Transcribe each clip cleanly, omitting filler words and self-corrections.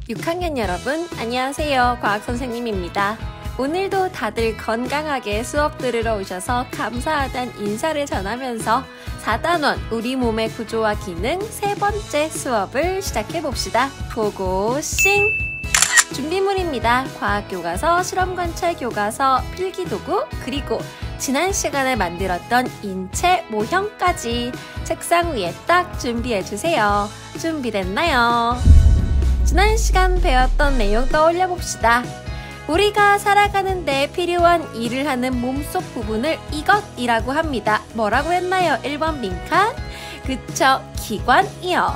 6학년 여러분, 안녕하세요. 과학선생님입니다. 오늘도 다들 건강하게 수업 들으러 오셔서 감사하다는 인사를 전하면서 4단원 우리 몸의 구조와 기능 세 번째 수업을 시작해봅시다. 고고싱! 준비물입니다. 과학교과서, 실험관찰교과서, 필기도구, 그리고 지난 시간에 만들었던 인체 모형까지 책상 위에 딱 준비해주세요. 준비됐나요? 지난 시간 배웠던 내용 떠올려 봅시다. 우리가 살아가는 데 필요한 일을 하는 몸속 부분을 이것이라고 합니다. 뭐라고 했나요? 1번 빈칸? 그쵸, 기관이요.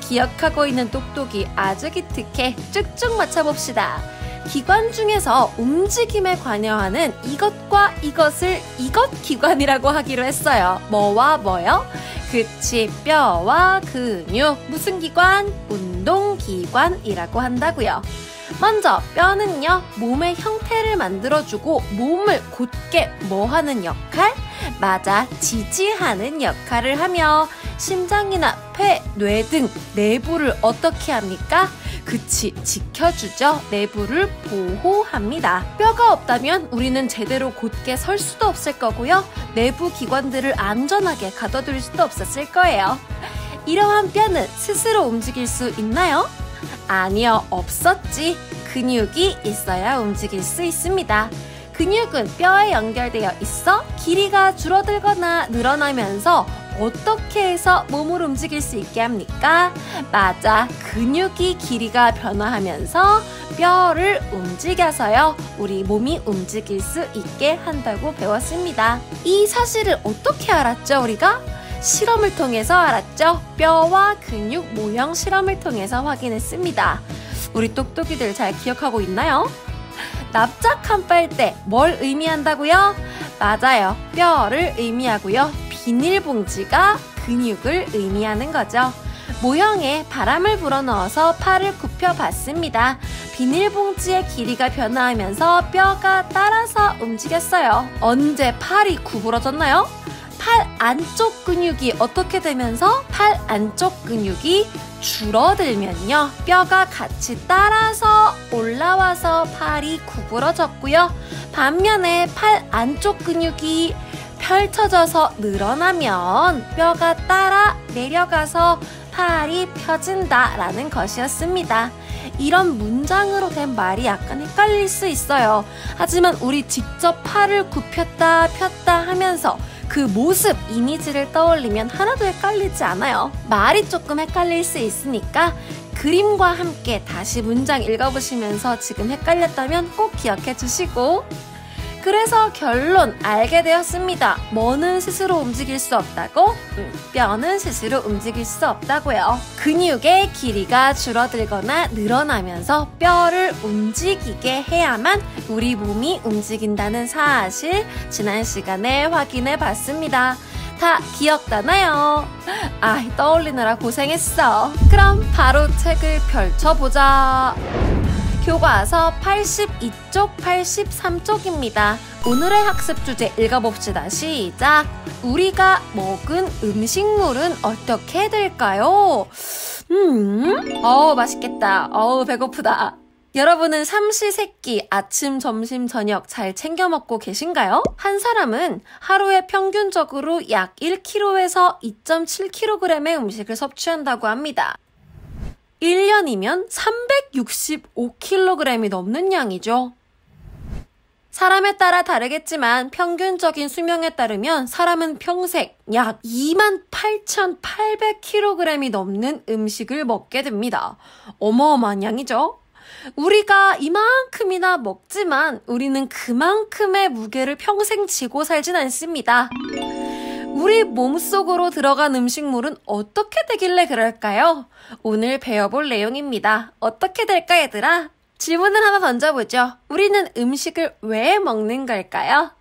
기억하고 있는 똑똑이 아주 기특해. 쭉쭉 맞춰봅시다. 기관 중에서 움직임에 관여하는 이것과 이것을 이것기관이라고 하기로 했어요. 뭐와 뭐요? 그치, 뼈와 근육. 무슨 기관? 운동기관이라고 한다고요. 먼저 뼈는요, 몸의 형태를 만들어주고 몸을 곧게 뭐 하는 역할? 맞아, 지지하는 역할을 하며 심장이나 폐, 뇌 등 내부를 어떻게 합니까? 그치, 지켜주죠. 내부를 보호합니다. 뼈가 없다면 우리는 제대로 곧게 설 수도 없을 거고요. 내부 기관들을 안전하게 가둬둘 수도 없었을 거예요. 이러한 뼈는 스스로 움직일 수 있나요? 아니요, 없었지. 근육이 있어야 움직일 수 있습니다. 근육은 뼈에 연결되어 있어 길이가 줄어들거나 늘어나면서 어떻게 해서 몸을 움직일 수 있게 합니까? 맞아, 근육이 길이가 변화하면서 뼈를 움직여서요, 우리 몸이 움직일 수 있게 한다고 배웠습니다. 이 사실을 어떻게 알았죠, 우리가? 실험을 통해서 알았죠. 뼈와 근육 모형 실험을 통해서 확인했습니다. 우리 똑똑이들 잘 기억하고 있나요? 납작한 빨대, 뭘 의미한다고요? 맞아요, 뼈를 의미하고요. 비닐봉지가 근육을 의미하는 거죠. 모형에 바람을 불어넣어서 팔을 굽혀봤습니다. 비닐봉지의 길이가 변화하면서 뼈가 따라서 움직였어요. 언제 팔이 구부러졌나요? 팔 안쪽 근육이 어떻게 되면서 팔 안쪽 근육이 줄어들면요, 뼈가 같이 따라서 올라와서 팔이 구부러졌고요. 반면에 팔 안쪽 근육이 펼쳐져서 늘어나면 뼈가 따라 내려가서 팔이 펴진다라는 것이었습니다. 이런 문장으로 된 말이 약간 헷갈릴 수 있어요. 하지만 우리 직접 팔을 굽혔다 폈다 하면서 그 모습, 이미지를 떠올리면 하나도 헷갈리지 않아요. 말이 조금 헷갈릴 수 있으니까 그림과 함께 다시 문장 읽어보시면서 지금 헷갈렸다면 꼭 기억해 주시고, 그래서 결론 알게 되었습니다. 뭐는 스스로 움직일 수 없다고? 뼈는 스스로 움직일 수 없다고요. 근육의 길이가 줄어들거나 늘어나면서 뼈를 움직이게 해야만 우리 몸이 움직인다는 사실, 지난 시간에 확인해 봤습니다. 다 기억나나요? 아, 떠올리느라 고생했어. 그럼 바로 책을 펼쳐보자. 교과서 82쪽, 83쪽입니다. 오늘의 학습 주제 읽어봅시다. 시작! 우리가 먹은 음식물은 어떻게 될까요? 맛있겠다. 배고프다. 여러분은 삼시세끼 아침, 점심, 저녁 잘 챙겨 먹고 계신가요? 한 사람은 하루에 평균적으로 약 1kg에서 2.7kg의 음식을 섭취한다고 합니다. 1년이면 365kg이 넘는 양이죠. 사람에 따라 다르겠지만 평균적인 수명에 따르면 사람은 평생 약 28,800kg이 넘는 음식을 먹게 됩니다. 어마어마한 양이죠. 우리가 이만큼이나 먹지만 우리는 그만큼의 무게를 평생 지고 살진 않습니다. 우리 몸속으로 들어간 음식물은 어떻게 되길래 그럴까요? 오늘 배워볼 내용입니다. 어떻게 될까, 얘들아? 질문을 하나 던져보죠. 우리는 음식을 왜 먹는 걸까요?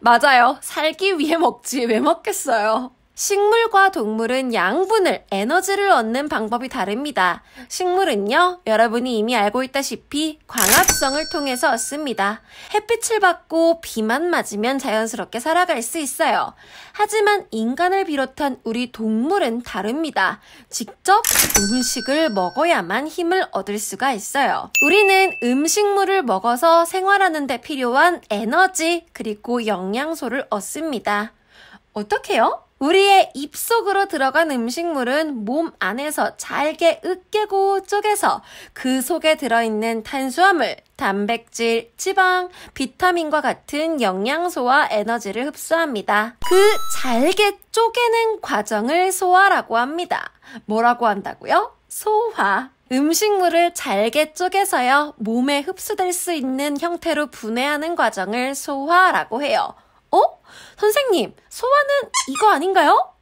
맞아요. 살기 위해 먹지 왜 먹겠어요? 식물과 동물은 양분을, 에너지를 얻는 방법이 다릅니다. 식물은요, 여러분이 이미 알고 있다시피 광합성을 통해서 얻습니다. 햇빛을 받고 비만 맞으면 자연스럽게 살아갈 수 있어요. 하지만 인간을 비롯한 우리 동물은 다릅니다. 직접 음식을 먹어야만 힘을 얻을 수가 있어요. 우리는 음식물을 먹어서 생활하는 데 필요한 에너지 그리고 영양소를 얻습니다. 어떻게요? 우리의 입속으로 들어간 음식물은 몸 안에서 잘게 으깨고 쪼개서 그 속에 들어있는 탄수화물, 단백질, 지방, 비타민과 같은 영양소와 에너지를 흡수합니다. 그 잘게 쪼개는 과정을 소화라고 합니다. 뭐라고 한다고요? 소화. 음식물을 잘게 쪼개서요, 몸에 흡수될 수 있는 형태로 분해하는 과정을 소화라고 해요. 선생님, 소화는 이거 아닌가요?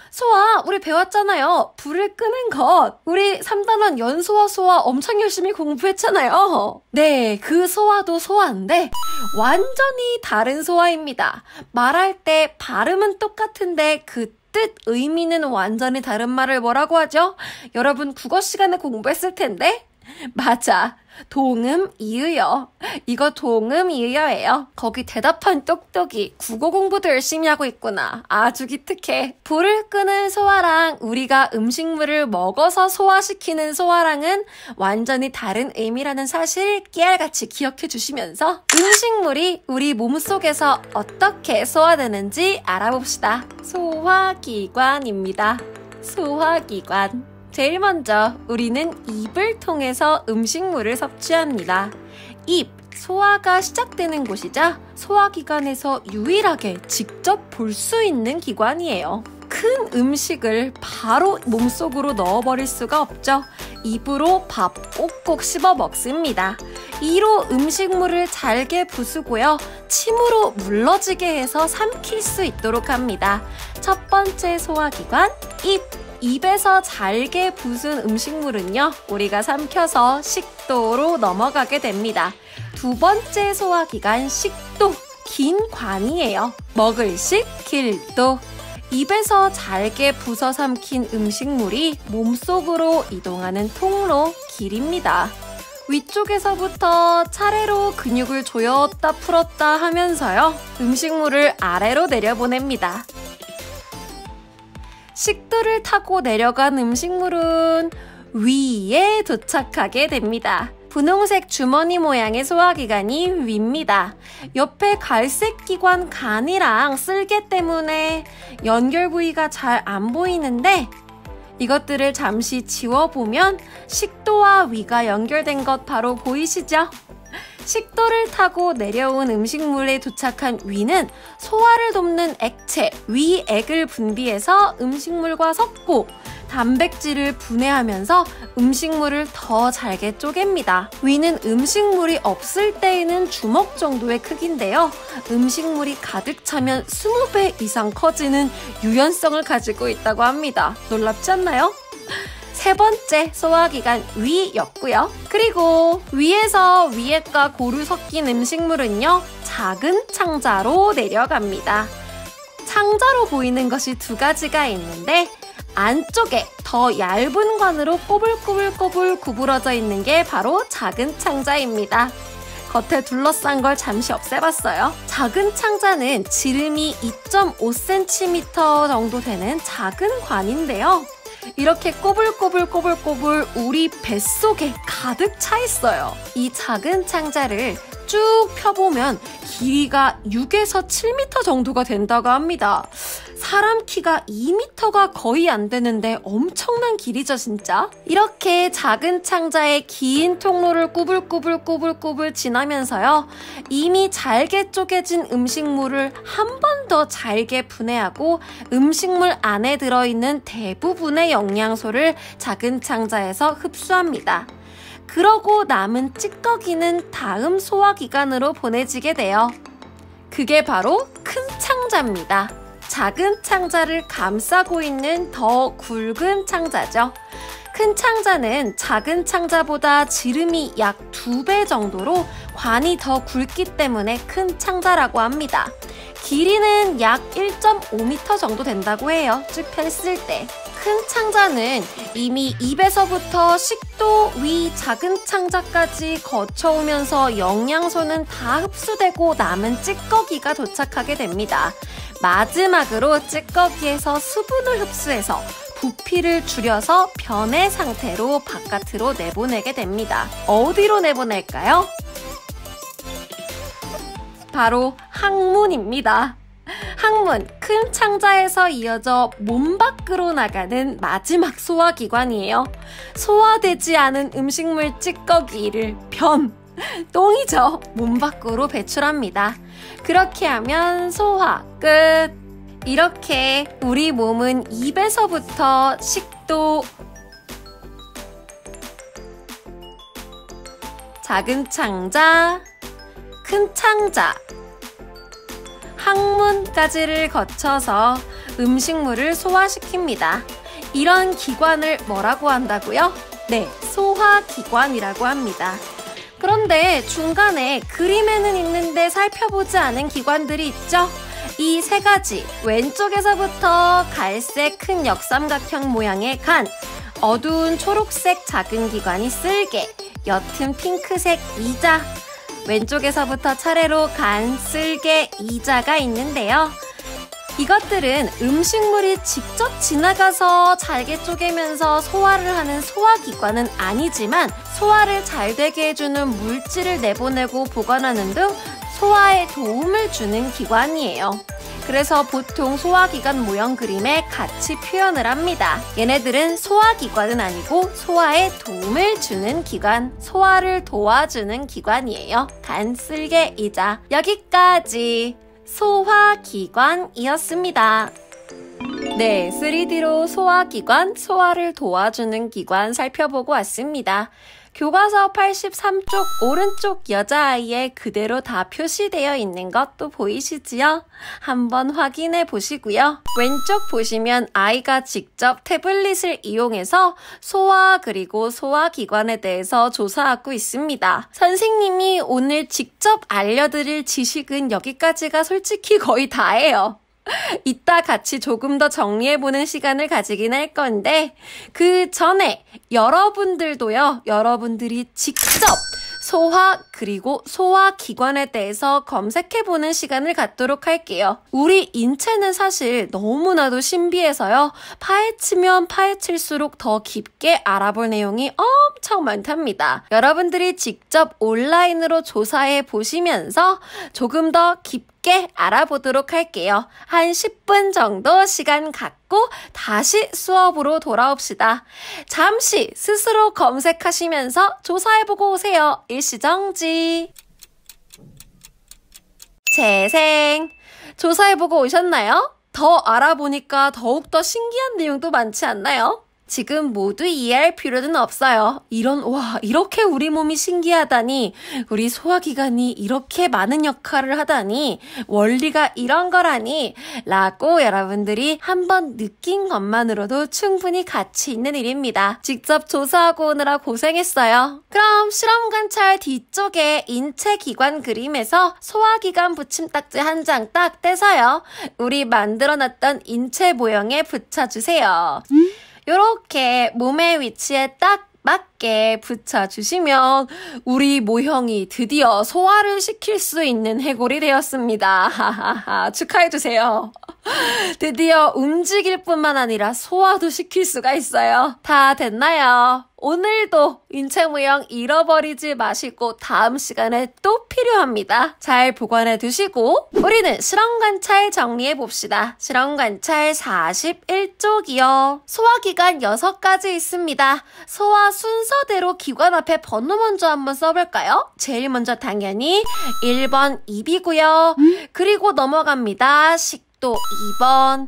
소화, 우리 배웠잖아요. 불을 끄는 것. 우리 3단원 연소와 소화 엄청 열심히 공부했잖아요. 네, 그 소화도 소화인데 완전히 다른 소화입니다. 말할 때 발음은 똑같은데 그 뜻, 의미는 완전히 다른 말을 뭐라고 하죠? 여러분 국어 시간에 공부했을 텐데? 맞아. 동음, 이의어. 이거 동음, 이의어예요. 거기 대답한 똑똑이 국어 공부도 열심히 하고 있구나. 아주 기특해. 불을 끄는 소화랑 우리가 음식물을 먹어서 소화시키는 소화랑은 완전히 다른 의미라는 사실 깨알같이 기억해 주시면서 음식물이 우리 몸속에서 어떻게 소화되는지 알아봅시다. 소화기관입니다. 소화기관. 제일 먼저 우리는 입을 통해서 음식물을 섭취합니다. 입, 소화가 시작되는 곳이자 소화기관에서 유일하게 직접 볼 수 있는 기관이에요. 큰 음식을 바로 몸속으로 넣어버릴 수가 없죠. 입으로 밥 꼭꼭 씹어 먹습니다. 이로 음식물을 잘게 부수고요. 침으로 물러지게 해서 삼킬 수 있도록 합니다. 첫 번째 소화기관, 입. 입에서 잘게 부순 음식물은요, 우리가 삼켜서 식도로 넘어가게 됩니다. 두 번째 소화기관, 식도, 긴 관이에요. 먹을 식, 길도. 입에서 잘게 부서 삼킨 음식물이 몸속으로 이동하는 통로, 길입니다. 위쪽에서부터 차례로 근육을 조였다 풀었다 하면서요, 음식물을 아래로 내려보냅니다. 식도를 타고 내려간 음식물은 위에 도착하게 됩니다. 분홍색 주머니 모양의 소화기관이 위입니다. 옆에 갈색 기관 간이랑 쓸개 때문에 연결 부위가 잘 안 보이는데 이것들을 잠시 지워보면 식도와 위가 연결된 것 바로 보이시죠? 식도를 타고 내려온 음식물에 도착한 위는 소화를 돕는 액체, 위액을 분비해서 음식물과 섞고 단백질을 분해하면서 음식물을 더 잘게 쪼갭니다. 위는 음식물이 없을 때에는 주먹 정도의 크기인데요. 음식물이 가득 차면 20배 이상 커지는 유연성을 가지고 있다고 합니다. 놀랍지 않나요? 세 번째 소화기관 위였고요. 그리고 위에서 위액과 고루 섞인 음식물은요, 작은 창자로 내려갑니다. 창자로 보이는 것이 두 가지가 있는데 안쪽에 더 얇은 관으로 꼬불꼬불꼬불 구부러져 있는 게 바로 작은 창자입니다. 겉에 둘러싼 걸 잠시 없애봤어요. 작은 창자는 지름이 2.5cm 정도 되는 작은 관인데요. 이렇게 꼬불꼬불꼬불꼬불 우리 뱃속에 가득 차 있어요. 이 작은 창자를 쭉 펴보면 길이가 6에서 7m 정도가 된다고 합니다. 사람 키가 2m가 거의 안 되는데 엄청난 길이죠, 진짜? 이렇게 작은 창자의 긴 통로를 꾸불꾸불 지나면서요, 이미 잘게 쪼개진 음식물을 한 번 더 잘게 분해하고 음식물 안에 들어있는 대부분의 영양소를 작은 창자에서 흡수합니다. 그러고 남은 찌꺼기는 다음 소화기관으로 보내지게 돼요. 그게 바로 큰 창자입니다. 작은 창자를 감싸고 있는 더 굵은 창자죠. 큰 창자는 작은 창자보다 지름이 약 2배 정도로 관이 더 굵기 때문에 큰 창자라고 합니다. 길이는 약 1.5m 정도 된다고 해요. 쭉 폈을 때. 큰 창자는 이미 입에서부터 식도 위 작은 창자까지 거쳐오면서 영양소는 다 흡수되고 남은 찌꺼기가 도착하게 됩니다. 마지막으로 찌꺼기에서 수분을 흡수해서 부피를 줄여서 변의 상태로 바깥으로 내보내게 됩니다. 어디로 내보낼까요? 바로 항문입니다. 항문, 큰 창자에서 이어져 몸 밖으로 나가는 마지막 소화기관이에요. 소화되지 않은 음식물 찌꺼기를 똥이죠. 몸 밖으로 배출합니다. 그렇게 하면 소화 끝. 이렇게 우리 몸은 입에서부터 식도, 작은 창자, 큰 창자, 항문까지를 거쳐서 음식물을 소화시킵니다. 이런 기관을 뭐라고 한다고요? 네, 소화기관이라고 합니다. 그런데 중간에 그림에는 있는데 살펴보지 않은 기관들이 있죠? 이 세 가지, 왼쪽에서부터 갈색 큰 역삼각형 모양의 간, 어두운 초록색 작은 기관이 쓸개, 옅은 핑크색 이자, 왼쪽에서부터 차례로 간, 쓸개, 이자가 있는데요. 이것들은 음식물이 직접 지나가서 잘게 쪼개면서 소화를 하는 소화기관은 아니지만 소화를 잘 되게 해주는 물질을 내보내고 보관하는 등 소화에 도움을 주는 기관이에요. 그래서 보통 소화기관 모형 그림에 같이 표현을 합니다. 얘네들은 소화기관은 아니고 소화에 도움을 주는 기관, 소화를 도와주는 기관이에요. 간, 쓸개, 이자. 여기까지 소화기관이었습니다. 네, 3D로 소화기관, 소화를 도와주는 기관 살펴보고 왔습니다. 교과서 83쪽 오른쪽 여자아이에 그대로 다 표시되어 있는 것도 보이시지요? 한번 확인해 보시고요. 왼쪽 보시면 아이가 직접 태블릿을 이용해서 소화 그리고 소화기관에 대해서 조사하고 있습니다. 선생님이 오늘 직접 알려드릴 지식은 여기까지가 솔직히 거의 다예요. 이따 같이 조금 더 정리해보는 시간을 가지긴 할 건데 그 전에 여러분들도요, 여러분들이 직접 소화 그리고 소화기관에 대해서 검색해보는 시간을 갖도록 할게요. 우리 인체는 사실 너무나도 신비해서요. 파헤치면 파헤칠수록 더 깊게 알아볼 내용이 엄청 많답니다. 여러분들이 직접 온라인으로 조사해 보시면서 조금 더 깊게 알아보도록 할게요. 한 10분 정도 시간 갖고 다시 수업으로 돌아옵시다. 잠시 스스로 검색하시면서 조사해보고 오세요. 일시정지. 재생. 조사해보고 오셨나요? 더 알아보니까 더욱더 신기한 내용도 많지 않나요? 지금 모두 이해할 필요는 없어요. 이렇게 우리 몸이 신기하다니, 우리 소화기관이 이렇게 많은 역할을 하다니, 원리가 이런 거라니, 라고 여러분들이 한번 느낀 것만으로도 충분히 가치 있는 일입니다. 직접 조사하고 오느라 고생했어요. 그럼 실험 관찰 뒤쪽에 인체 기관 그림에서 소화기관 붙임딱지 한 장 딱 떼서요. 우리 만들어놨던 인체 모형에 붙여주세요. 요렇게 몸의 위치에 딱 맞게 붙여주시면 우리 모형이 드디어 소화를 시킬 수 있는 해골이 되었습니다. 축하해주세요. 드디어 움직일 뿐만 아니라 소화도 시킬 수가 있어요. 다 됐나요? 오늘도 인체 모형 잃어버리지 마시고 다음 시간에 또 필요합니다. 잘 보관해 두시고 우리는 실험 관찰 정리해 봅시다. 실험 관찰 41쪽이요. 소화기관 6가지 있습니다. 소화 순서대로 기관 앞에 번호 먼저 한번 써볼까요? 제일 먼저 당연히 1번 입이고요. 그리고 넘어갑니다. 식도 2번.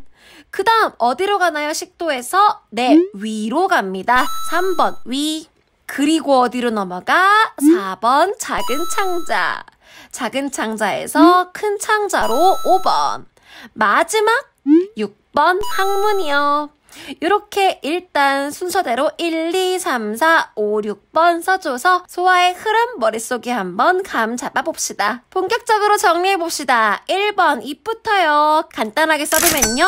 그 다음 어디로 가나요? 식도에서? 네, 위로 갑니다. 3번 위. 그리고 어디로 넘어가? 4번 작은 창자. 작은 창자에서 큰 창자로 5번. 마지막 6번 항문이요. 이렇게 일단 순서대로 1, 2, 3, 4, 5, 6번 써줘서 소화의 흐름 머릿속에 한번 감 잡아봅시다. 본격적으로 정리해봅시다. 1번 입부터요. 간단하게 써보면요.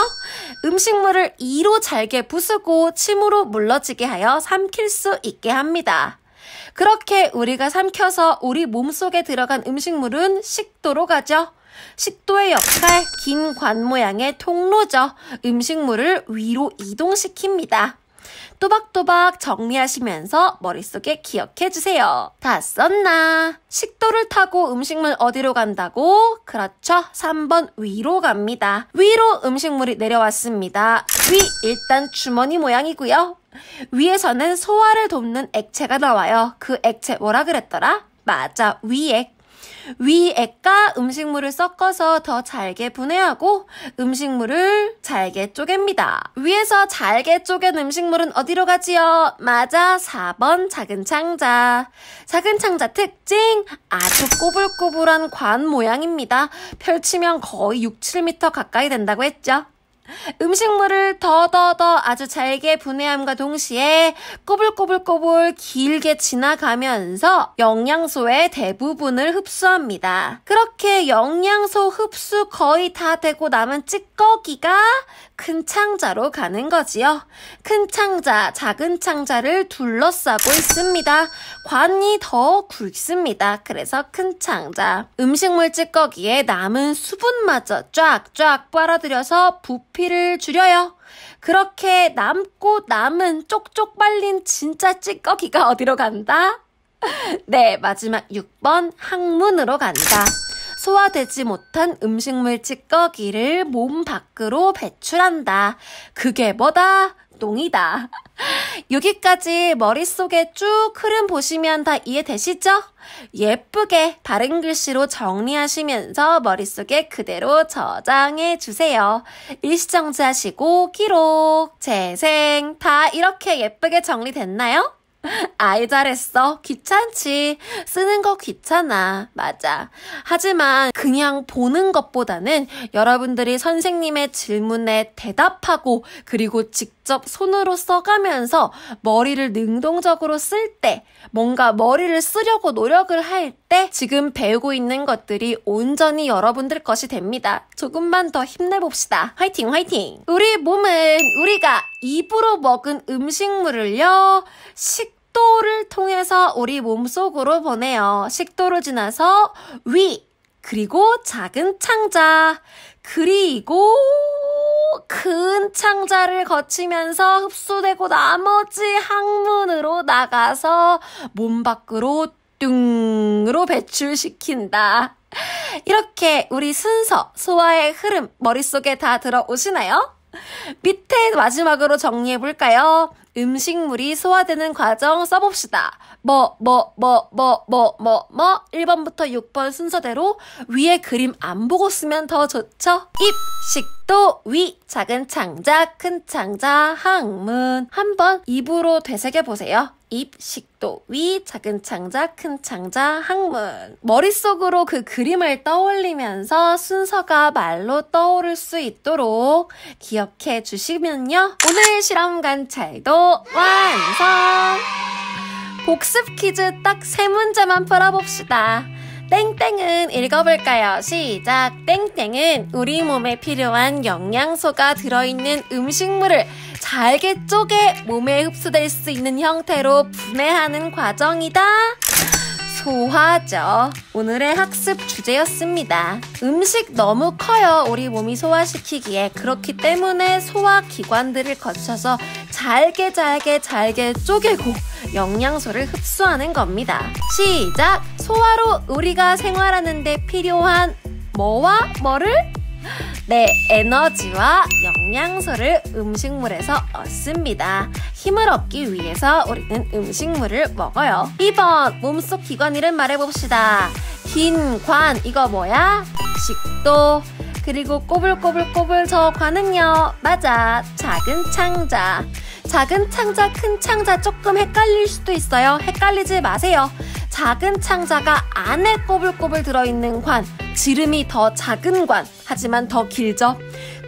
음식물을 이로 잘게 부수고 침으로 물러지게 하여 삼킬 수 있게 합니다. 그렇게 우리가 삼켜서 우리 몸속에 들어간 음식물은 식도로 가죠. 식도의 역할, 긴 관 모양의 통로죠. 음식물을 위로 이동시킵니다. 또박또박 정리하시면서 머릿속에 기억해주세요. 다 썼나? 식도를 타고 음식물 어디로 간다고? 그렇죠. 3번 위로 갑니다. 위로 음식물이 내려왔습니다. 위 일단 주머니 모양이고요. 위에서는 소화를 돕는 액체가 나와요. 그 액체 뭐라 그랬더라? 맞아, 위액. 위액과 음식물을 섞어서 더 잘게 분해하고 음식물을 잘게 쪼갭니다. 위에서 잘게 쪼갠 음식물은 어디로 가지요? 맞아, 4번 작은 창자. 작은 창자 특징, 아주 꼬불꼬불한 관 모양입니다. 펼치면 거의 6, 7m 가까이 된다고 했죠. 음식물을 더 아주 잘게 분해함과 동시에 꼬불꼬불꼬불 길게 지나가면서 영양소의 대부분을 흡수합니다. 그렇게 영양소 흡수 거의 다 되고 남은 찌꺼기가 큰 창자로 가는 거지요. 큰 창자, 작은 창자를 둘러싸고 있습니다. 관이 더 굵습니다. 그래서 큰 창자. 음식물 찌꺼기에 남은 수분마저 쫙쫙 빨아들여서 부피를 줄여요. 그렇게 남고 남은 쪽쪽 빨린 진짜 찌꺼기가 어디로 간다? 네, 마지막 6번 항문으로 간다. 소화되지 못한 음식물 찌꺼기를 몸 밖으로 배출한다. 그게 뭐다? 똥이다. 여기까지 머릿속에 쭉 흐름 보시면 다 이해되시죠? 예쁘게 바른 글씨로 정리하시면서 머릿속에 그대로 저장해 주세요. 일시정지하시고 기록, 재생 다 이렇게 예쁘게 정리됐나요? 아이 잘했어. 귀찮지. 쓰는 거 귀찮아. 맞아. 하지만 그냥 보는 것보다는 여러분들이 선생님의 질문에 대답하고 그리고 직접 손으로 써가면서 머리를 능동적으로 쓸 때 뭔가 머리를 쓰려고 노력을 할 때 지금 배우고 있는 것들이 온전히 여러분들 것이 됩니다. 조금만 더 힘내봅시다. 화이팅 화이팅. 우리 몸은 우리가 입으로 먹은 음식물을요 식도를 통해서 우리 몸속으로 보내요. 식도를 지나서 위, 그리고 작은 창자, 그리고 큰 창자를 거치면서 흡수되고 나머지 항문으로 나가서 몸 밖으로 뚱으로 배출시킨다. 이렇게 우리 순서, 소화의 흐름 머릿속에 다 들어오시나요? 밑에 마지막으로 정리해볼까요? 음식물이 소화되는 과정 써봅시다. 1번부터 6번 순서대로 위에 그림 안 보고 쓰면 더 좋죠? 입, 식도, 위, 작은 창자, 큰 창자, 항문. 한번 입으로 되새겨보세요. 입, 식도, 위, 작은 창자, 큰 창자, 항문. 머릿속으로 그 그림을 떠올리면서 순서가 말로 떠오를 수 있도록 기억해 주시면요. 오늘 실험 관찰도 완성! 복습 퀴즈 딱 3문제만 풀어봅시다. 땡땡은 읽어볼까요? 시작! 땡땡은 우리 몸에 필요한 영양소가 들어있는 음식물을 잘게 쪼개 몸에 흡수될 수 있는 형태로 분해하는 과정이다. 소화죠. 오늘의 학습 주제였습니다. 음식 너무 커요. 우리 몸이 소화시키기에. 그렇기 때문에 소화기관들을 거쳐서 잘게 쪼개고 영양소를 흡수하는 겁니다. 시작! 소화로 우리가 생활하는데 필요한 뭐와 뭐를? 네, 에너지와 영양소를 음식물에서 얻습니다. 힘을 얻기 위해서 우리는 음식물을 먹어요. 2번, 몸속 기관 이름 말해봅시다. 긴 관, 이거 뭐야? 식도. 그리고 꼬불꼬불꼬불 저 관은요? 맞아, 작은 창자. 작은 창자, 큰 창자 조금 헷갈릴 수도 있어요. 헷갈리지 마세요. 작은 창자가 안에 꼬불꼬불 들어있는 관, 지름이 더 작은 관, 하지만 더 길죠.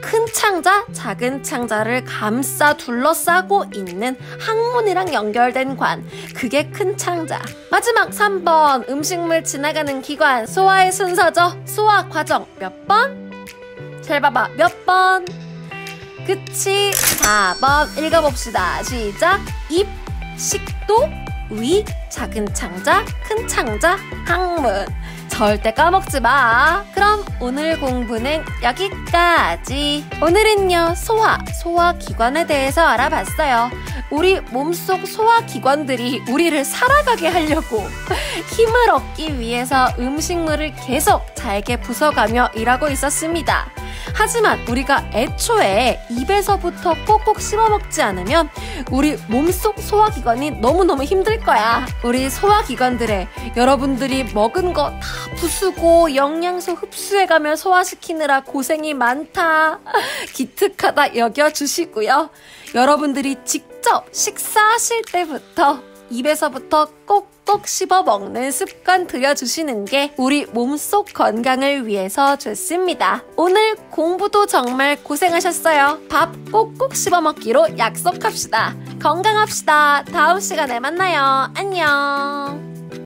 큰 창자, 작은 창자를 감싸 둘러싸고 있는 항문이랑 연결된 관. 그게 큰 창자. 마지막 3번 음식물 지나가는 기관. 소화의 순서죠. 소화 과정 몇 번? 잘 봐봐. 몇 번? 그치? 4번 읽어봅시다. 시작. 입, 식도, 위, 작은 창자, 큰 창자, 항문. 절대 까먹지 마. 그럼 오늘 공부는 여기까지. 오늘은요, 소화기관에 대해서 알아봤어요. 우리 몸속 소화기관들이 우리를 살아가게 하려고 힘을 얻기 위해서 음식물을 계속 잘게 부숴가며 일하고 있었습니다. 하지만 우리가 애초에 입에서부터 꼭꼭 씹어먹지 않으면 우리 몸속 소화기관이 너무너무 힘들 거야. 우리 소화기관들에 여러분들이 먹은 거 다 부수고 영양소 흡수해가며 소화시키느라 고생이 많다. 기특하다 여겨주시고요. 여러분들이 직접 식사하실 때부터 입에서부터 꼭꼭 씹어 먹는 습관 들여주시는 게 우리 몸속 건강을 위해서 좋습니다. 오늘 공부도 정말 고생하셨어요. 밥 꼭꼭 씹어 먹기로 약속합시다. 건강합시다. 다음 시간에 만나요. 안녕.